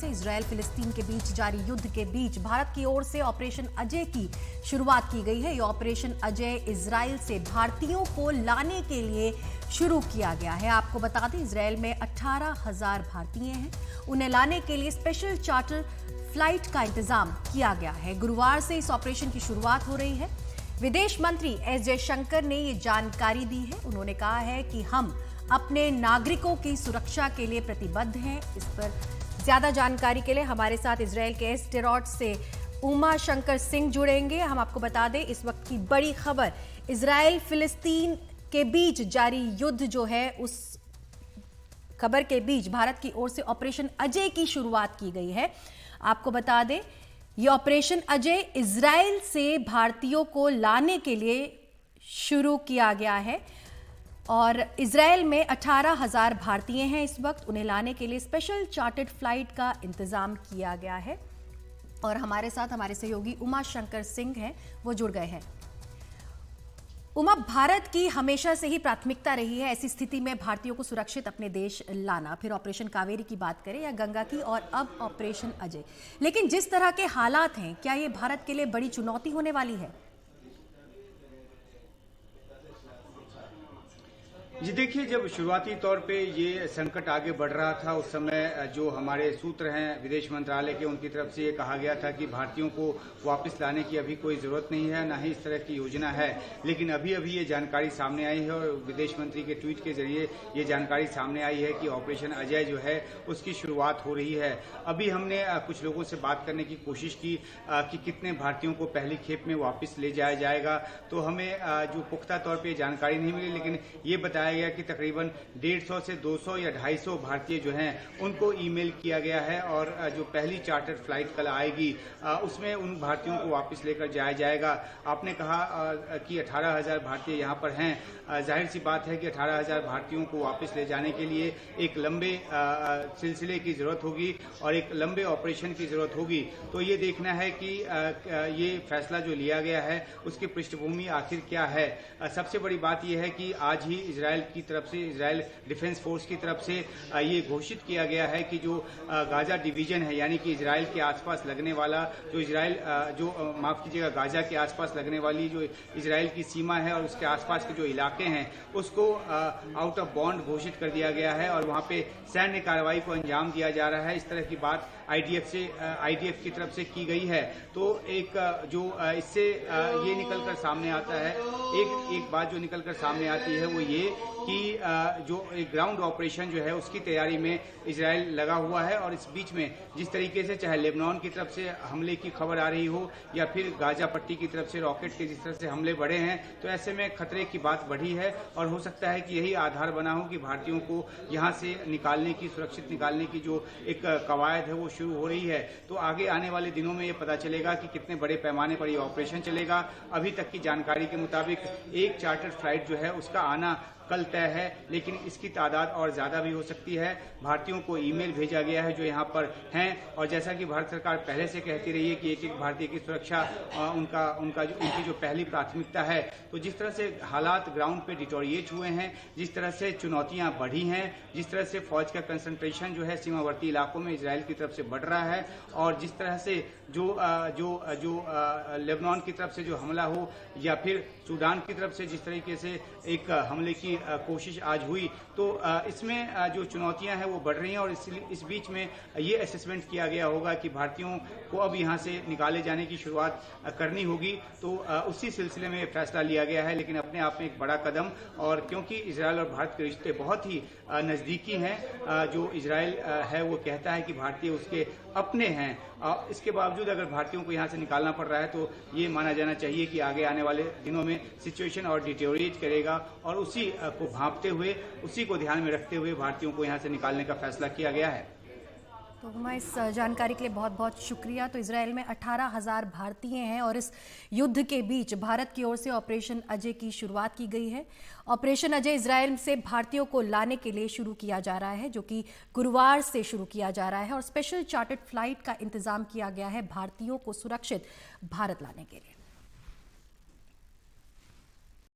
Israel फिलिस्तीन के बीच जारी युद्ध के बीच भारत की ओर से ऑपरेशन अजय की शुरुआत की गई है। ये ऑपरेशन अजय इजराइल से भारतीयों को लाने के लिए शुरू किया गया है। आपको बता दें, इजराइल में 18,000 भारतीय हैं। उन्हें लाने के लिए स्पेशल चार्टर फ्लाइट का इंतजाम किया गया है। गुरुवार से इस ऑपरेशन की शुरुआत हो रही है। विदेश मंत्री एस जयशंकर ने ये जानकारी दी है। उन्होंने कहा है कि हम अपने नागरिकों की सुरक्षा के लिए प्रतिबद्ध हैं। इस पर ज्यादा जानकारी के लिए हमारे साथ इजराइल के एस्टेरोट से उमा शंकर सिंह जुड़ेंगे। हम आपको बता दें, इस वक्त की बड़ी खबर, इजराइल फिलिस्तीन के बीच जारी युद्ध जो है, उस खबर के बीच भारत की ओर से ऑपरेशन अजय की शुरुआत की गई है। आपको बता दें, ये ऑपरेशन अजय इजराइल से भारतीयों को लाने के लिए शुरू किया गया है और इजराइल में 18,000 भारतीय हैं इस वक्त। उन्हें लाने के लिए स्पेशल चार्टर्ड फ्लाइट का इंतजाम किया गया है और हमारे साथ हमारे सहयोगी उमा शंकर सिंह हैं, वो जुड़ गए हैं। उमा, भारत की हमेशा से ही प्राथमिकता रही है ऐसी स्थिति में भारतीयों को सुरक्षित अपने देश लाना, फिर ऑपरेशन कावेरी की बात करें या गंगा की, और अब ऑपरेशन अजय। लेकिन जिस तरह के हालात हैं, क्या ये भारत के लिए बड़ी चुनौती होने वाली है? जी देखिए, जब शुरुआती तौर पे ये संकट आगे बढ़ रहा था, उस समय जो हमारे सूत्र हैं विदेश मंत्रालय के, उनकी तरफ से ये कहा गया था कि भारतीयों को वापस लाने की अभी कोई ज़रूरत नहीं है, ना ही इस तरह की योजना है। लेकिन अभी अभी ये जानकारी सामने आई है और विदेश मंत्री के ट्वीट के जरिए ये जानकारी सामने आई है कि ऑपरेशन अजय जो है उसकी शुरुआत हो रही है। अभी हमने कुछ लोगों से बात करने की कोशिश की कि कितने भारतीयों को पहली खेप में वापस ले जाया जाएगा, तो हमें जो पुख्ता तौर पर जानकारी नहीं मिली, लेकिन ये बताया गया कि तकरीबन 150 से 200 या 250 भारतीय जो हैं उनको ईमेल किया गया है और जो पहली चार्टर फ्लाइट कल आएगी उसमें उन भारतीयों को वापस लेकर जाया जाएगा। आपने कहा कि 18,000 भारतीय यहाँ पर हैं। जाहिर सी बात है कि 18,000 भारतीयों को वापस ले जाने के लिए एक लंबे सिलसिले की जरूरत होगी और एक लंबे ऑपरेशन की जरूरत होगी। तो ये देखना है कि ये फैसला जो लिया गया है उसकी पृष्ठभूमि आखिर क्या है। सबसे बड़ी बात यह है कि आज ही इजराइल की तरफ से, इजराइल डिफेंस फोर्स की तरफ से ये घोषित किया गया है कि जो गाजा डिवीजन है, यानी कि इजराइल के आसपास लगने वाला माफ कीजिएगा, गाजा के आसपास लगने वाली जो इजराइल की सीमा है और उसके आसपास के जो इलाके हैं उसको आउट ऑफ बॉन्ड घोषित कर दिया गया है और वहां पे सैन्य कार्रवाई को अंजाम दिया जा रहा है। इस तरह की बात आईडीएफ की तरफ से की गई है। तो एक जो इससे ये निकलकर सामने आता है, एक बात जो निकलकर सामने आती है वो ये कि जो एक ग्राउंड ऑपरेशन जो है उसकी तैयारी में इजराइल लगा हुआ है और इस बीच में जिस तरीके से चाहे लेबनान की तरफ से हमले की खबर आ रही हो या फिर गाजा पट्टी की तरफ से रॉकेट के जिस तरह से हमले बढ़े हैं, तो ऐसे में खतरे की बात बढ़ी है और हो सकता है कि यही आधार बना हो कि भारतीयों को यहाँ से निकालने की, सुरक्षित निकालने की जो एक कवायद है वो शुरू हो रही है। तो आगे आने वाले दिनों में ये पता चलेगा कि कितने बड़े पैमाने पर ये ऑपरेशन चलेगा। अभी तक की जानकारी के मुताबिक एक चार्टर्ड फ्लाइट जो है उसका आना कल तय है, लेकिन इसकी तादाद और ज्यादा भी हो सकती है। भारतीयों को ईमेल भेजा गया है जो यहाँ पर हैं और जैसा कि भारत सरकार पहले से कहती रही है कि एक एक भारतीय की सुरक्षा उनकी जो पहली प्राथमिकता है। तो जिस तरह से हालात ग्राउंड पे डिटोरिएट हुए हैं, जिस तरह से चुनौतियां बढ़ी हैं, जिस तरह से फौज का कंसंट्रेशन जो है सीमावर्ती इलाकों में इजराइल की तरफ से बढ़ रहा है और जिस तरह से जो लेबनान की तरफ से जो हमला हो या फिर सूडान की तरफ से जिस तरीके से एक हमले की कोशिश आज हुई, तो इसमें जो चुनौतियां हैं वो बढ़ रही हैं और इस बीच में ये असेसमेंट किया गया होगा कि भारतीयों को अब यहां से निकाले जाने की शुरुआत करनी होगी। तो उसी सिलसिले में फैसला लिया गया है, लेकिन अपने आप में एक बड़ा कदम, और क्योंकि इजराइल और भारत के रिश्ते बहुत ही नजदीकी हैं, जो इजराइल है वो कहता है कि भारतीय उसके अपने हैं, इसके बावजूद अगर भारतीयों को यहाँ से निकालना पड़ रहा है तो ये माना जाना चाहिए कि आगे आने वाले दिनों में सिचुएशन और डिटेरियोरेट करेगा और उसी को भांपते हुए, उसी को ध्यान में रखते हुए भारतीयों को यहाँ से निकालने का फैसला किया गया है। तो हुमा, इस जानकारी के लिए बहुत बहुत शुक्रिया। तो इजराइल में 18,000 भारतीय हैं और इस युद्ध के बीच भारत की ओर से ऑपरेशन अजय की शुरुआत की गई है। ऑपरेशन अजय इजराइल से भारतीयों को लाने के लिए शुरू किया जा रहा है, जो कि गुरुवार से शुरू किया जा रहा है और स्पेशल चार्टर्ड फ्लाइट का इंतजाम किया गया है भारतीयों को सुरक्षित भारत लाने के लिए।